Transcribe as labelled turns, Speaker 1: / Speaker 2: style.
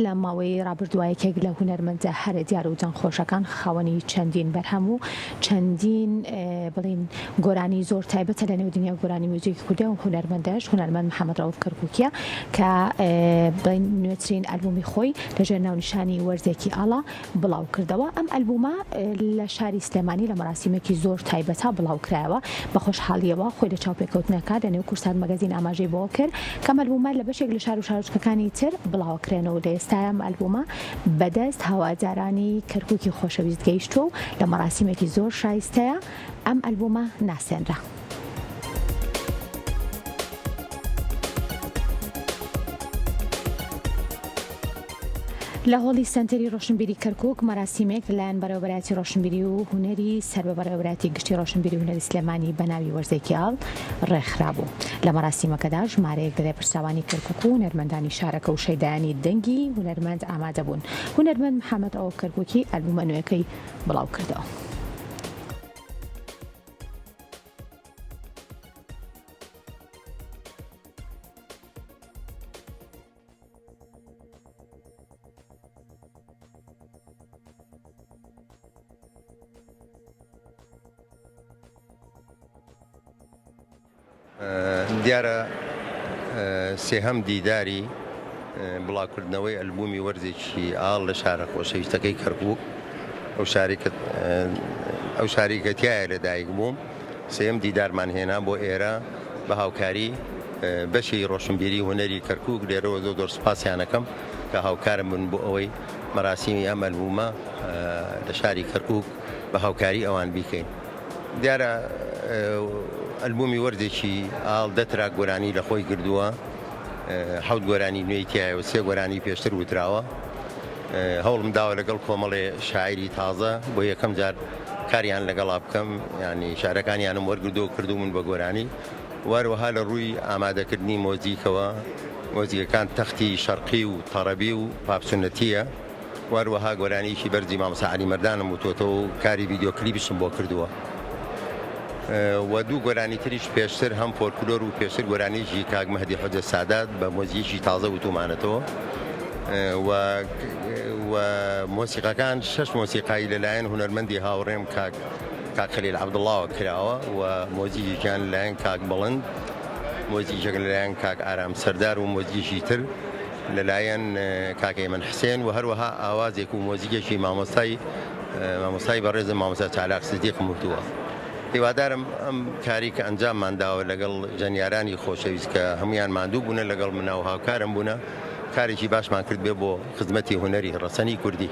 Speaker 1: لە ماوەی ڕابردووایەکێک لە هونەرمەندە هەرە دیار و جانخۆشەکان خاوەنی چەندین بەرهەم و چەندین بڵین گۆرانی زۆر تایبەتە لە نێو دنیا گۆرانی موزیکی کوردی و هونەرمەندەش هونەرمەند محەممەد ڕەوف کەرکووکیە کە بڵین نوێترین ئەلبومی خۆی لەژێر ناونیشانی وەرزێکی ئاڵا بڵاو کردەوە. ئەم ئەلبومە لە شاری سلێمانی لە مەراسیمێکی زۆر تایبەتە بڵاو کرایەوە بە خۆشحاڵیەوە خۆی لە چاوپێکەوتنەکە لە نێو کورسان مەگەزین ئاماژەی بۆ کرد کەم ئەلبومە لە بەشێک لە شار و شارۆچکەکانی تر بڵاوکرێنەوە لە ئێستاە ئەم ئەلبومە بەدەست هاوادارانی کەرکووکی خۆشەویست گەیشتووە و لە مەراسیمێکی زۆر شایستەیە ئەم ئەلبومە ناسێنرا. لە هۆڵی سنتەری ڕۆشنبیری کەرکووک مەراسیمێک لەلایەن بەڕێوەبەرایەتی ڕۆشنبیری و هونەری سەر بە بەڕێوەبەرایەتی گشتی ڕۆشنبیری و هونەری سلێمانی بە ناوی وەرزێکی ئاڵ ڕێکخرا بوو. لە مەراسیمەکەدا ژمارەیەک لە پرساوانی کەرکووک و هونەرمەندانی شارەکە و شەیدایانی دەنگی هونەرمەند ئامادە بوون. هونەرمەند محەممەد ڕەوف کەرکووکی ئەلبومە نوێیەکەی بڵاو کردەوە.
Speaker 2: دیارە سێهەم دیداری بڵاوکردنەوەی ئەلبومی وەرزێکی ئاڵ لە شارە خۆشەویستەکەی کەرکووک ئەو شاریکەتیایە لەدایک بووم. سێهەم دیدارمان هێنا بۆ ئێرە بە هاوکاری بەشی ڕۆشنبیری هونەری کەرکووک لێرەوە زۆر سوپاسیانەکەم کە هاوکارم بوون بۆ ئەوەی مەراسیمی ئەم ئەلبومە لە شاری کەرکووک بە هاوکاری ئەوان بیکەین. دیارە ئەلبومی وەرزێکی ئاڵ 10 تراک گۆرانی لە خۆی کردووە، 7 گۆرانی نوێی تایە و 3 گۆرانی پێشتر وتراوە. هەوڵم داوە لەگەڵ کۆمەڵێ شاعری تازە بۆ یەکەم جار کاریان لەگەڵا بکەم، ینی شارەکانیانم وەرگردو کردو من بە گۆرانی. وەروەها لە ڕووی ئامادەکردنی مۆزیکەوە مۆزیکەکان تەختی شەرقی و تەڕەبی و پاپسونەتیە. وەروەها گۆرانیشی بەرزی مامۆستا عەلی مەردانم وتۆتەوە و کاری ڤیدیۆ کلیپشم بۆ کردووە. و دوو گۆرانی تریش پێشتر هەم فۆلکلۆر و پێشتر گۆرانیشی کاک مەهدی حوجە سادات بە مۆزیکی تازە وتومانێتەوە. و مۆسیقەکان 6 مۆسیقایی لەلایەن هونەرمەندی هاوڕێم کاک خەلیل عەبدوڵڵاوە کراوە و مۆزیکیان لەلایەن کاک بڵند، مۆزیکێک لەلایەن کاک ئارام سەردار و مۆزیکی تر لەلایەن کاک ئەیمەن حوسێن و هەروەها ئاوازێک و مۆزیکێکی مامۆستای بەڕێزم مامۆستا چالاک سیدیقم وتووە. هیوادارم ئەم کاری کە ئەنجاممان داوە لەگەڵ ژەنیارانی خۆشەویست کە هەمویان ماندوو بوونە لەگەڵ منە و هاوکارم بوونە، کارێکی باشمان کرد بێ بۆ خزمەتی هونەری ڕەسەنی کوردی.